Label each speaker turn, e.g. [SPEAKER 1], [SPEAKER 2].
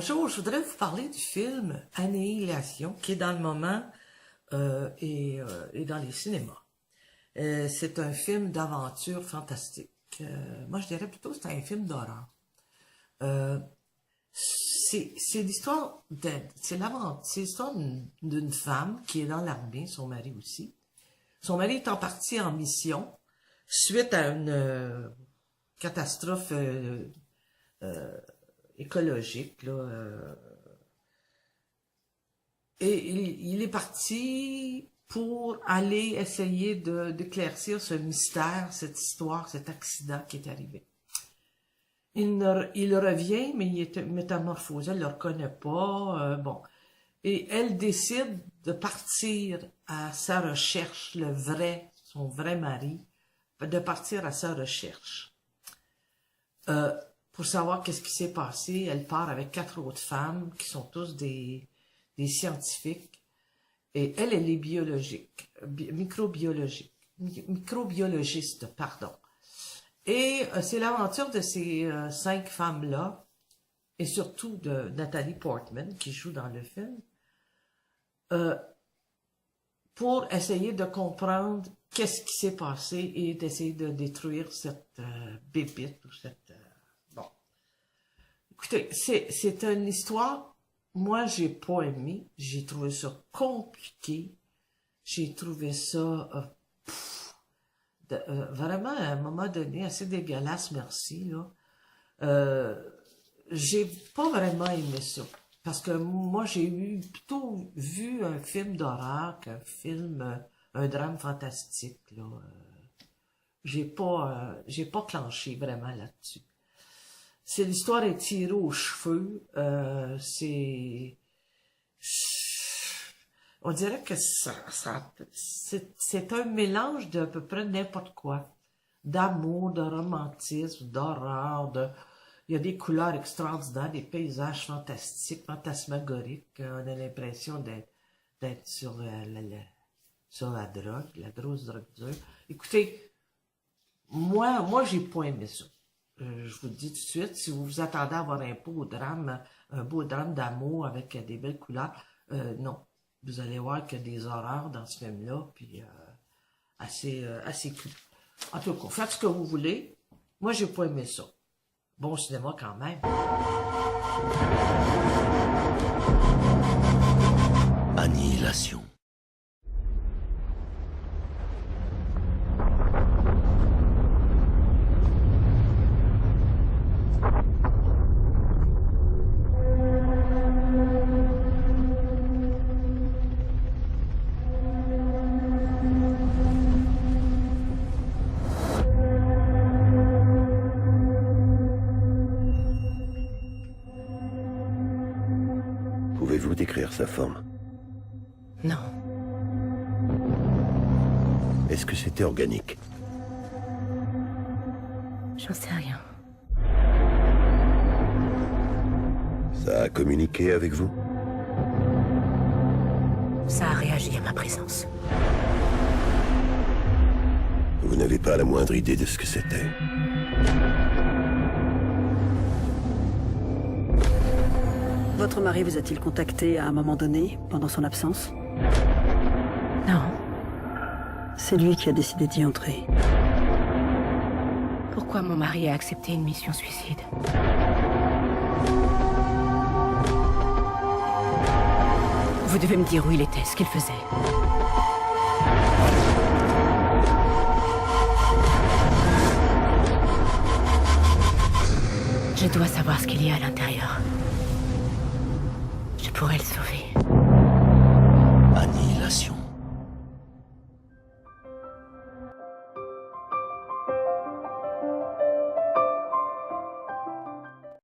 [SPEAKER 1] Bonjour, je voudrais vous parler du film Annihilation, qui est dans le moment et dans les cinémas. C'est un film d'aventure fantastique. Moi, je dirais plutôt que c'est un film d'horreur. C'est l'histoire d'une femme qui est dans l'armée, son mari aussi. Son mari étant parti en mission suite à une catastrophe écologique, là, et il est parti pour aller essayer d'éclaircir ce mystère, cette histoire, cet accident qui est arrivé. Il revient, mais il est métamorphosé, elle ne le reconnaît pas, bon. Et elle décide de partir à sa recherche, son vrai mari, de partir à sa recherche. Pour savoir qu'est-ce qui s'est passé, elle part avec 4 autres femmes qui sont tous des scientifiques. Et elle est microbiologiste, pardon. Et c'est l'aventure de ces 5 femmes-là, et surtout de Natalie Portman, qui joue dans le film, pour essayer de comprendre qu'est-ce qui s'est passé et d'essayer de détruire cette bébite ou cette... bon. Écoutez, c'est une histoire, moi j'ai pas aimé, j'ai trouvé ça compliqué, j'ai trouvé ça vraiment à un moment donné assez dégueulasse, merci, là. J'ai pas vraiment aimé ça. Parce que moi, j'ai plutôt vu un film d'horreur qu'un film, un drame fantastique, là. J'ai pas clenché vraiment là-dessus. C'est l'histoire est tirée aux cheveux, on dirait que c'est un mélange d'à peu près n'importe quoi. D'amour, de romantisme, d'horreur, il y a des couleurs extraordinaires, des paysages fantastiques, fantasmagoriques. On a l'impression d'être sur la drogue, la grosse drogue dure. Écoutez, moi j'ai pas aimé ça. Je vous le dis tout de suite, si vous vous attendez à avoir un beau drame d'amour avec des belles couleurs, non. Vous allez voir qu'il y a des horreurs dans ce film-là, puis assez cool. En tout cas, faites ce que vous voulez. Moi, j'ai pas aimé ça. Bon cinéma quand même.
[SPEAKER 2] Annihilation. Pouvez-vous décrire sa forme?
[SPEAKER 3] Non.
[SPEAKER 2] Est-ce que c'était organique?
[SPEAKER 3] J'en sais rien.
[SPEAKER 2] Ça a communiqué avec vous?
[SPEAKER 3] Ça a réagi à ma présence.
[SPEAKER 2] Vous n'avez pas la moindre idée de ce que c'était?
[SPEAKER 4] Votre mari vous a-t-il contacté à un moment donné, pendant son absence?
[SPEAKER 3] Non.
[SPEAKER 4] C'est lui qui a décidé d'y entrer.
[SPEAKER 3] Pourquoi mon mari a accepté une mission suicide? Vous devez me dire où il était, ce qu'il faisait. Je dois savoir ce qu'il y a à l'intérieur. Je pourrais le sauver.